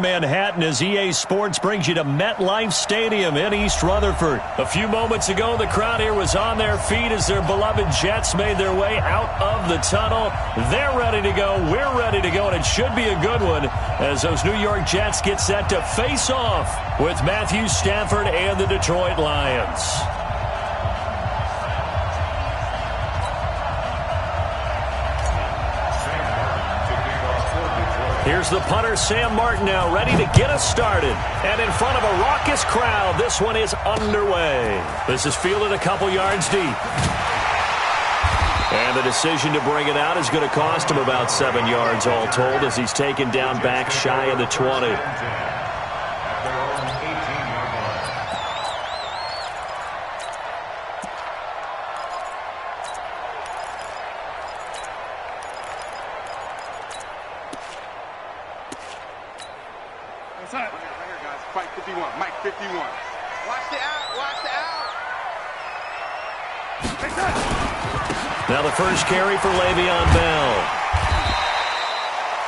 Manhattan as EA Sports brings you to MetLife Stadium in East Rutherford. A few moments ago, the crowd here was on their feet as their beloved Jets made their way out of the tunnel. They're ready to go. We're ready to go, and it should be a good one as those New York Jets get set to face off with Matthew Stafford and the Detroit Lions. Here's the punter, Sam Martin, now ready to get us started. And in front of a raucous crowd, this one is underway. This is fielded a couple yards deep. And the decision to bring it out is going to cost him about 7 yards all told as he's taken down back shy of the 20. Mike 51, Mike 51. Watch the out, watch the out. Now the first carry for Le'Veon Bell.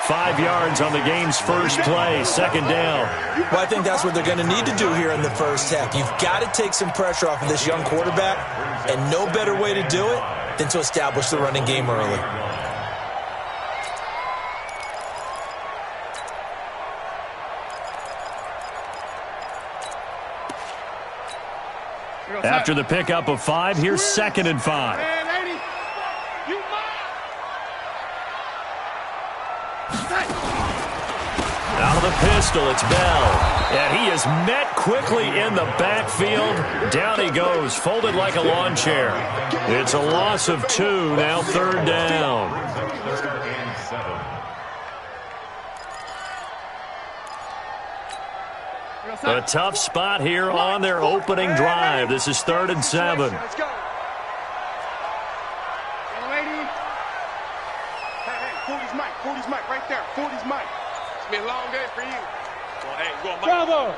5 yards on the game's first play, second down. Well, I think that's what they're going to need to do here in the first half. You've got to take some pressure off of this young quarterback, and no better way to do it than to establish the running game early. After the pickup of 5, here's 2nd and 5. Out of the pistol, it's Bell. And he is met quickly in the backfield. Down he goes, folded like a lawn chair. It's a loss of 2, now 3rd down. A tough spot here on their opening drive. This is 3rd and 7. Let's go. Young lady. Hey, 40's Mike. 40's Mike right there. 40's Mike. It's been a long day for you. Well, hey, go Mike. Bravo.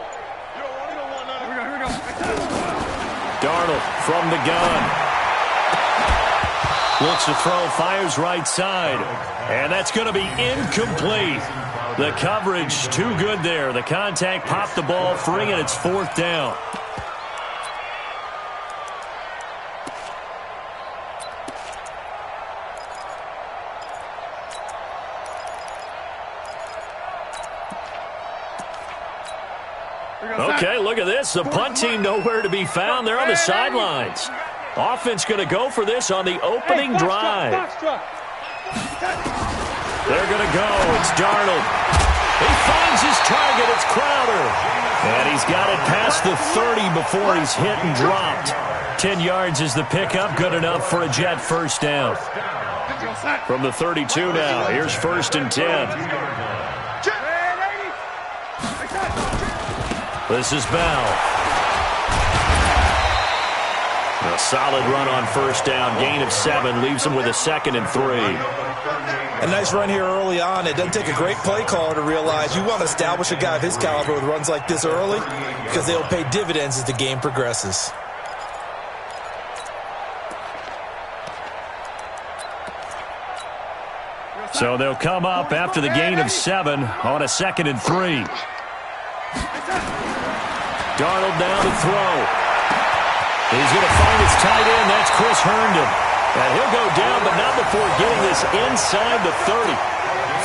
You don't want none. Here we go. Darnold from the gun. Looks to throw, fires right side. And that's going to be incomplete. The coverage too good there. The contact popped the ball free, and it's 4th down. Okay, look at this. The punt team nowhere to be found. They're on the sidelines. Offense going to go for this on the opening drive. They're going to go. It's Darnold. He finds his target. It's Crowder. And he's got it past the 30 before he's hit and dropped. 10 yards is the pickup. Good enough for a Jet first down. From the 32 now. Here's 1st and 10. This is Bell. A solid run on 1st down. Gain of 7 leaves him with a 2nd and 3. A nice run here early on. It doesn't take a great play caller to realize you want to establish a guy of his caliber with runs like this early because they'll pay dividends as the game progresses. So they'll come up after the gain of 7 on a 2nd and 3. Darnold down to throw. He's going to find his tight end. That's Chris Herndon. And he'll go down, but not before getting this inside the 30.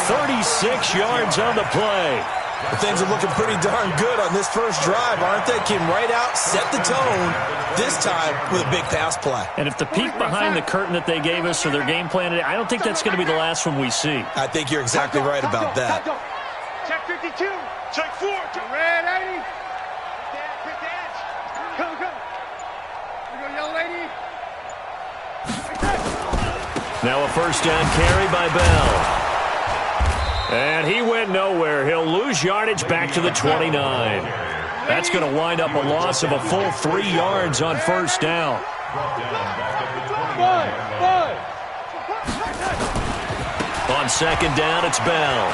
36 yards on the play. But things are looking pretty darn good on this first drive, aren't they? Came right out, set the tone, this time with a big pass play. And if the peek behind the curtain that they gave us for their game plan today, I don't think that's going to be the last one we see. I think you're exactly right about that. Check 52. Check 4. Red 80. Hit the edge. Go, go. Here we go, young lady. Now a 1st down carry by Bell. And he went nowhere. He'll lose yardage back to the 29. That's going to wind up a loss of a full 3 yards on 1st down. On 2nd down, it's Bell.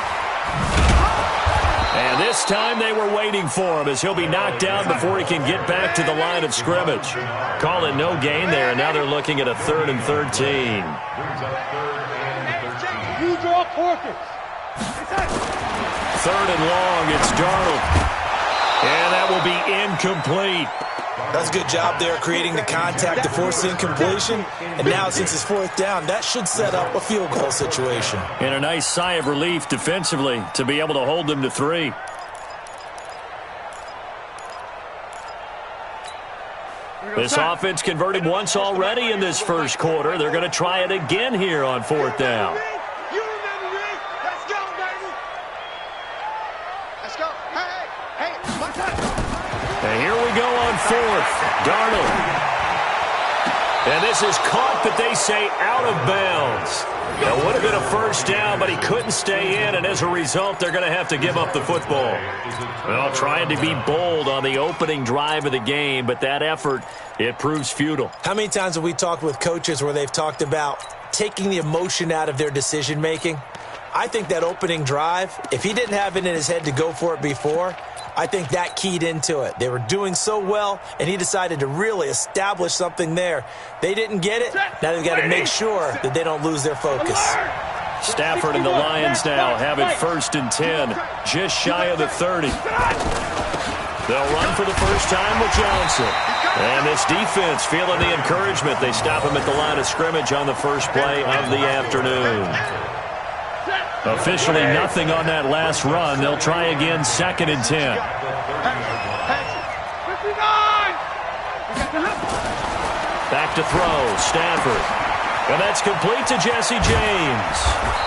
And this time they were waiting for him as he'll be knocked down before he can get back to the line of scrimmage. Call it no gain there, and now they're looking at a 3rd and 13. 3rd and long. It's Darnold. And that will be incomplete. That's a good job there creating the contact to force the incompletion. And now since it's 4th down, that should set up a field goal situation. And a nice sigh of relief defensively to be able to hold them to 3. This offense converted once already in this first quarter. They're going to try it again here on 4th down. And here we go on 4th. Darnold. And this is caught, but they say out of bounds. It would have been a 1st down, but he couldn't stay in, and as a result, they're going to have to give up the football. Well, trying to be bold on the opening drive of the game, but that effort, it proves futile. How many times have we talked with coaches where they've talked about taking the emotion out of their decision-making? I think that opening drive, if he didn't have it in his head to go for it before, I think that keyed into it. They were doing so well, and he decided to really establish something there. They didn't get it. Now they've got to make sure that they don't lose their focus. Stafford and the Lions now have it 1st and 10, just shy of the 30. They'll run for the first time with Johnson. And this defense feeling the encouragement. They stop him at the line of scrimmage on the first play of the afternoon. Officially nothing on that last run. They'll try again 2nd and 10. Back to throw, Stafford. And that's complete to Jesse James.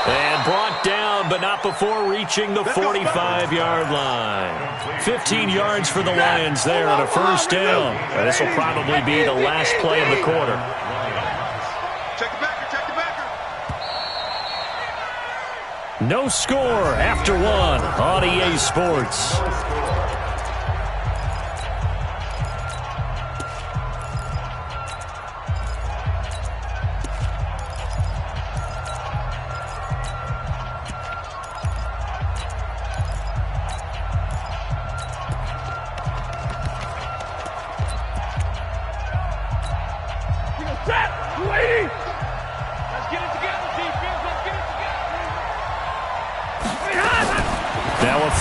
And brought down, but not before reaching the 45-yard line. 15 yards for the Lions there on a 1st down. And this will probably be the last play of the quarter. No score after 1 on EA Sports.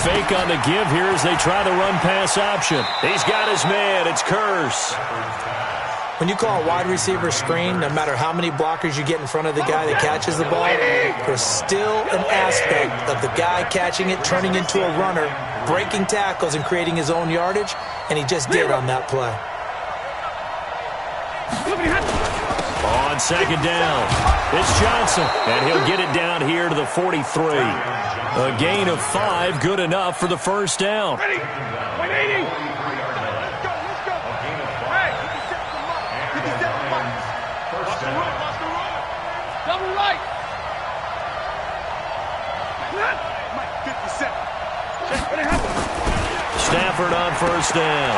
Fake on the give here as they try the run-pass option. He's got his man. It's Curse. When you call a wide receiver screen, no matter how many blockers you get in front of the guy that catches the ball, there's still an aspect of the guy catching it, turning into a runner, breaking tackles and creating his own yardage, and he just did on that play. On 2nd down, it's Johnson, and he'll get it down here to the 43. A gain of 5, good enough for the 1st down. Ready? 180. Let's go. Hey, 57 bucks. Watch the run. Double right. Mike, 57. Stafford on 1st down.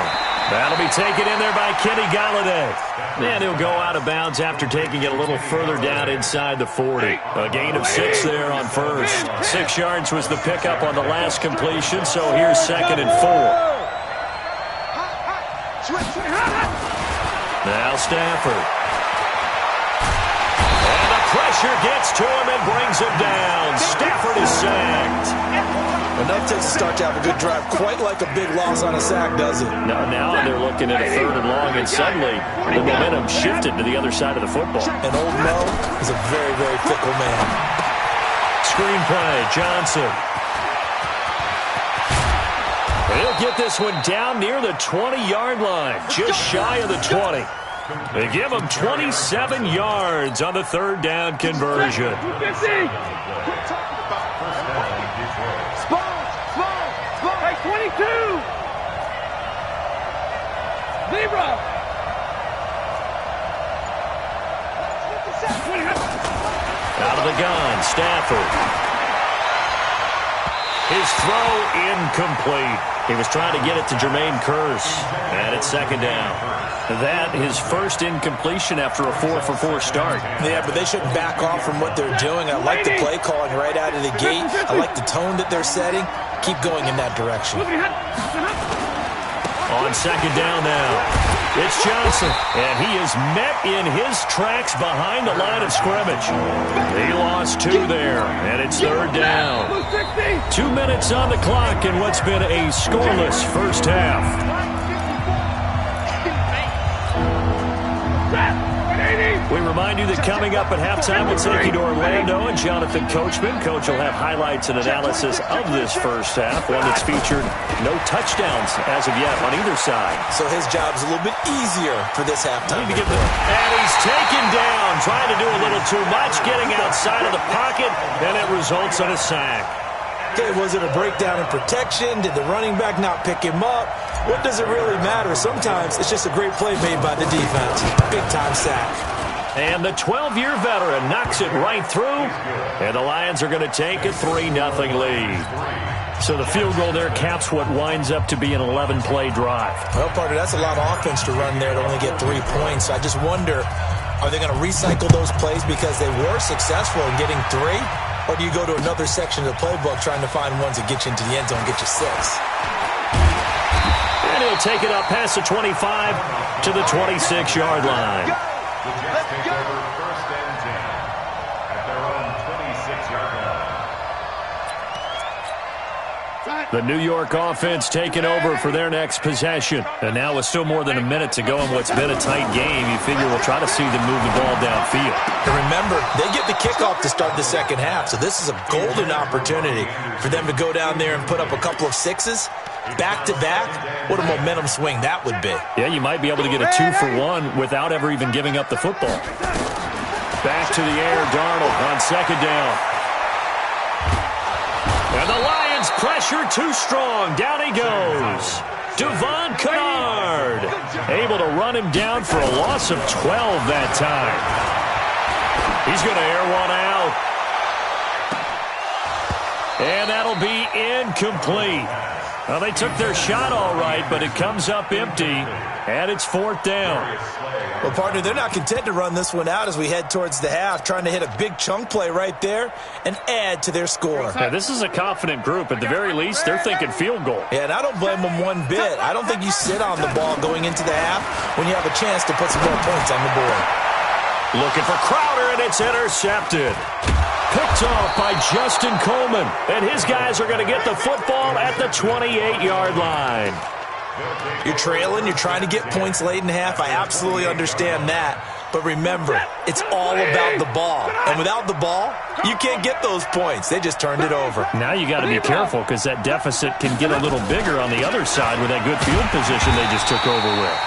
That'll be taken in there by Kenny Golladay. And he'll go out of bounds after taking it a little further down inside the 40. A gain of 6 there on 1st. 6 yards was the pickup on the last completion, so here's 2nd and 4. Now Stafford. And the pressure gets to him and brings him down. Stafford is sacked. Enough takes to start to have a good drive. Quite like a big loss on a sack, does it? Now they're looking at a 3rd and long, and suddenly the momentum shifted to the other side of the football. And old Mo is a very, very fickle man. Screenplay, Johnson. He'll get this one down near the 20-yard line, just shy of the 20. They give him 27 yards on the 3rd down conversion. Hey, 22! Zebra! Out of the gun, Stafford. His throw incomplete. He was trying to get it to Jermaine Kearse. And it's 2nd down. That his first incompletion after a 4-for-4 start. Yeah, but they shouldn't back off from what they're doing. I like the play calling right out of the gate. I like the tone that they're setting. Keep going in that direction. On 2nd down now. It's Johnson, and he is met in his tracks behind the line of scrimmage. He lost 2 there, and it's 3rd down. 2 minutes on the clock in what's been a scoreless first half. We remind you that coming up at halftime, we'll take you to Orlando and Jonathan Coachman. Coach will have highlights and analysis of this first half, one that's featured no touchdowns as of yet on either side. So his job's a little bit easier for this halftime. And he's taken down, trying to do a little too much, getting outside of the pocket, and it results in a sack. Okay, was it a breakdown in protection? Did the running back not pick him up? What does it really matter? Sometimes it's just a great play made by the defense. Big-time sack. And the 12-year veteran knocks it right through, and the Lions are going to take a 3-0 lead. So the field goal there caps what winds up to be an 11-play drive. Well, partner, that's a lot of offense to run there to only get 3 points. I just wonder, are they going to recycle those plays because they were successful in getting 3? Or do you go to another section of the playbook trying to find ones that get you into the end zone and get you 6? And he'll take it up past the 25 to the 26-yard line. The Jets take over 1st and 10 at their own 26-yard line. The New York offense taking over for their next possession. And now with still more than a minute to go in what's been a tight game, you figure we'll try to see them move the ball downfield. And remember, they get the kickoff to start the second half, so this is a golden opportunity for them to go down there and put up a couple of 6s. Back-to-back, what a momentum swing that would be. Yeah, you might be able to get a 2-for-1 without ever even giving up the football. Back to the air, Darnold on 2nd down. And the Lions pressure too strong. Down he goes. Devon Kennard able to run him down for a loss of 12 that time. He's going to air one out. And that'll be incomplete. Well, they took their shot all right, but it comes up empty, and it's 4th down. Well, partner, they're not content to run this one out as we head towards the half, trying to hit a big chunk play right there and add to their score. Yeah, this is a confident group. At the very least, they're thinking field goal. Yeah, and I don't blame them one bit. I don't think you sit on the ball going into the half when you have a chance to put some more points on the board. Looking for Crowder, and it's intercepted. Picked off by Justin Coleman. And his guys are going to get the football at the 28-yard line. You're trailing. You're trying to get points late in half. I absolutely understand that. But remember, it's all about the ball. And without the ball, you can't get those points. They just turned it over. Now you got to be careful because that deficit can get a little bigger on the other side with that good field position they just took over with.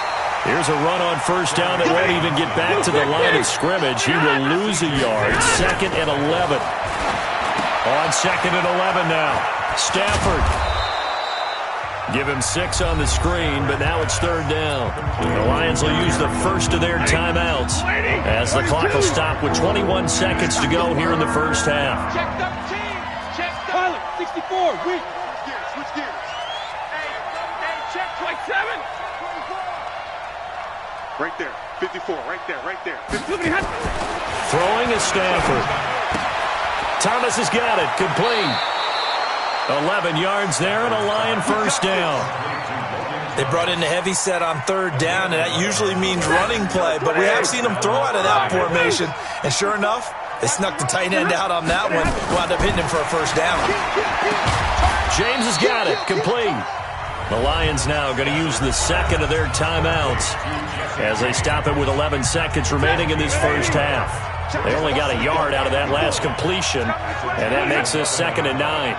Here's a run on 1st down that won't even get back to the line of scrimmage. He will lose a yard. 2nd and 11. On 2nd and 11 now. Stafford. Give him 6 on the screen, but now it's 3rd down. The Lions will use the first of their timeouts as the clock will stop with 21 seconds to go here in the first half. Checked up team. Checked up. Pilot, 64. Weak. Switch gears. Hey, check 27. Right there. 54. Right there. Throwing is Stafford. Thomas has got it. Complete. 11 yards there and a Lion 1st down. They brought in the heavy set on 3rd down, and that usually means running play, but we have seen them throw out of that formation. And sure enough, they snuck the tight end out on that one. Wound up hitting him for a 1st down. James has got it. Complete. The Lions now going to use the 2nd of their timeouts as they stop it with 11 seconds remaining in this first half. They only got a yard out of that last completion, and that makes this 2nd and 9.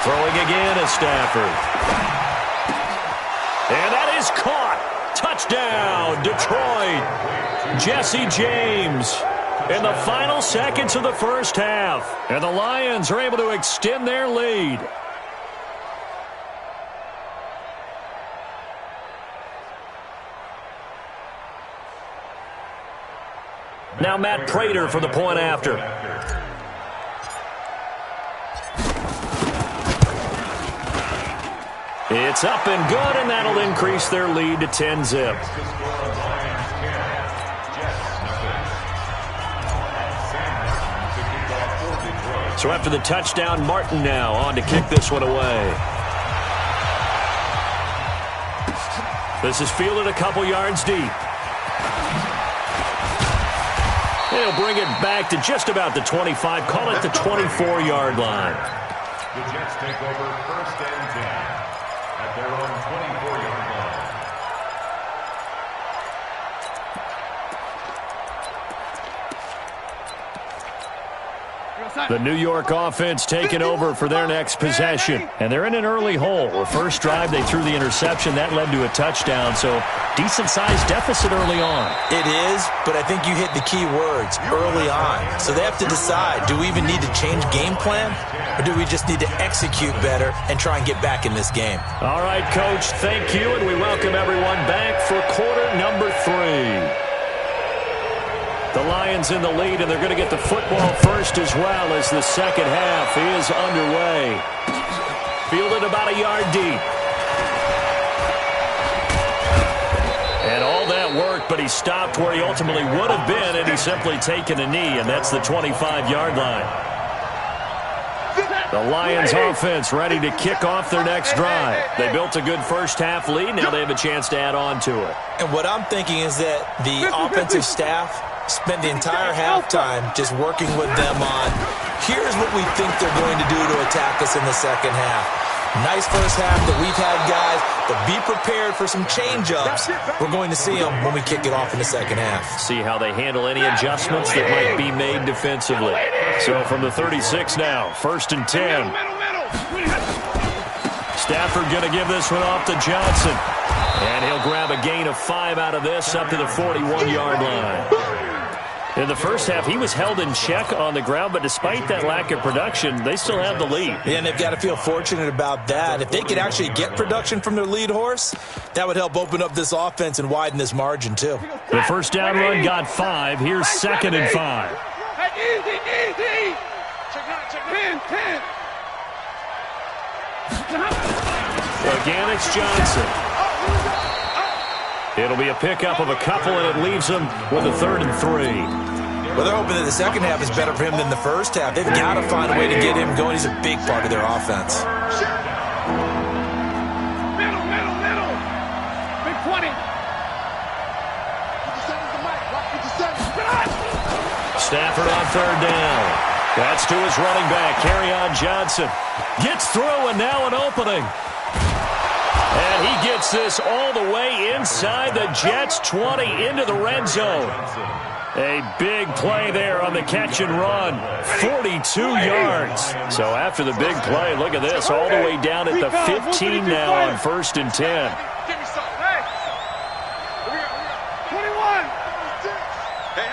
Throwing again is Stafford. And that is caught. Touchdown, Detroit. Jesse James in the final seconds of the first half. And the Lions are able to extend their lead. Now Matt Prater for the point after. It's up and good, and that'll increase their lead to 10-zip. So after the touchdown, Martin now on to kick this one away. This is fielded a couple yards deep. They'll bring it back to just about the 25. Call it the 24-yard line. The Jets take over 1st and 10 at their own 24-yard line. The New York offense taking over for their next possession. And they're in an early hole. The first drive, they threw the interception. That led to a touchdown. So decent-sized deficit early on. It is, but I think you hit the key words, early on. So they have to decide, do we even need to change game plan? Or do we just need to execute better and try and get back in this game? All right, Coach, thank you. And we welcome everyone back for quarter number 3. The Lions in the lead, and they're going to get the football first as well as the second half is underway. Fielded about a yard deep. And all that work, but he stopped where he ultimately would have been, and he's simply taken a knee, and that's the 25-yard line. The Lions offense ready to kick off their next drive. They built a good first half lead. Now they have a chance to add on to it. And what I'm thinking is that the offensive staff spent the entire halftime just working with them on, here's what we think they're going to do to attack us in the second half. Nice first half that we've had, guys, but be prepared for some change-ups. We're going to see them when we kick it off in the second half. See how they handle any adjustments that might be made defensively. So from the 36 now, 1st and 10. Stafford going to give this one off to Johnson. And he'll grab a gain of 5 out of this up to the 41-yard line. In the first half, he was held in check on the ground, but despite that lack of production, they still have the lead. Yeah, and they've got to feel fortunate about that. If they could actually get production from their lead horse, that would help open up this offense and widen this margin, too. The first down run got 5. Here's 2nd and 5. Easy. Check 10. Again, it's Johnson. It'll be a pickup of a couple, and it leaves them with a 3rd and 3. Well, they're hoping that the second half is better for him than the first half. They've got to find a way to get him going. He's a big part of their offense. Middle. Big 20. Stafford on 3rd down. That's to his running back, Kerryon Johnson. Gets through, and now an opening. And he gets this all the way inside the Jets' 20 into the red zone. A big play there on the catch and run. 42 yards. So after the big play, look at this, all the way down at the 15 now on 1st and 10. Give me some. Hey. 21. Hey,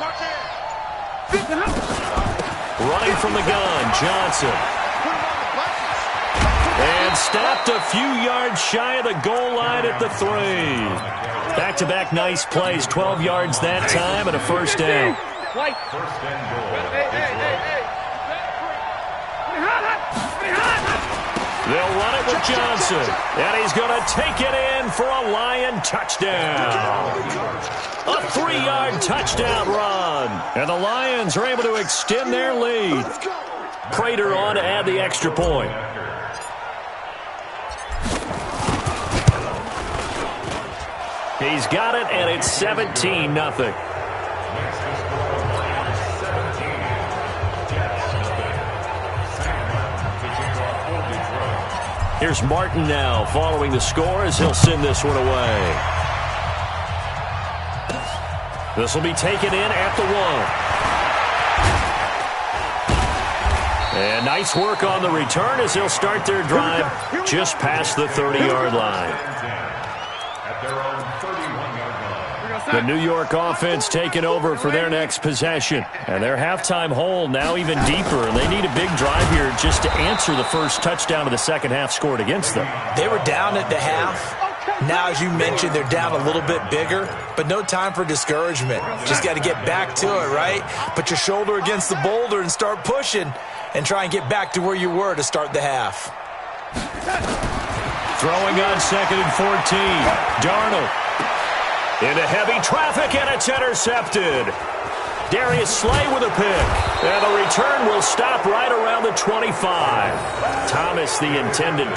watch it. Running from the gun, Johnson. And stopped a few yards shy of the goal line at the 3. Back-to-back nice plays, 12 yards that time and a first down. First and goal. They'll run it with Johnson. And he's going to take it in for a Lion touchdown. A 3-yard touchdown run. And the Lions are able to extend their lead. Prater on to add the extra point. He's got it, and it's 17-0. Here's Martin now following the score as he'll send this one away. This will be taken in at the 1. And nice work on the return as they'll start their drive just past the 30-yard line. The New York offense taking over for their next possession. And their halftime hole now even deeper. And they need a big drive here just to answer the first touchdown of the second half scored against them. They were down at the half. Now, as you mentioned, they're down a little bit bigger. But no time for discouragement. Just got to get back to it, right? Put your shoulder against the boulder and start pushing. And try and get back to where you were to start the half. Throwing on 2nd and 14. Darnold. Into heavy traffic, and it's intercepted. Darius Slay with a pick. And the return will stop right around the 25. Thomas, the intended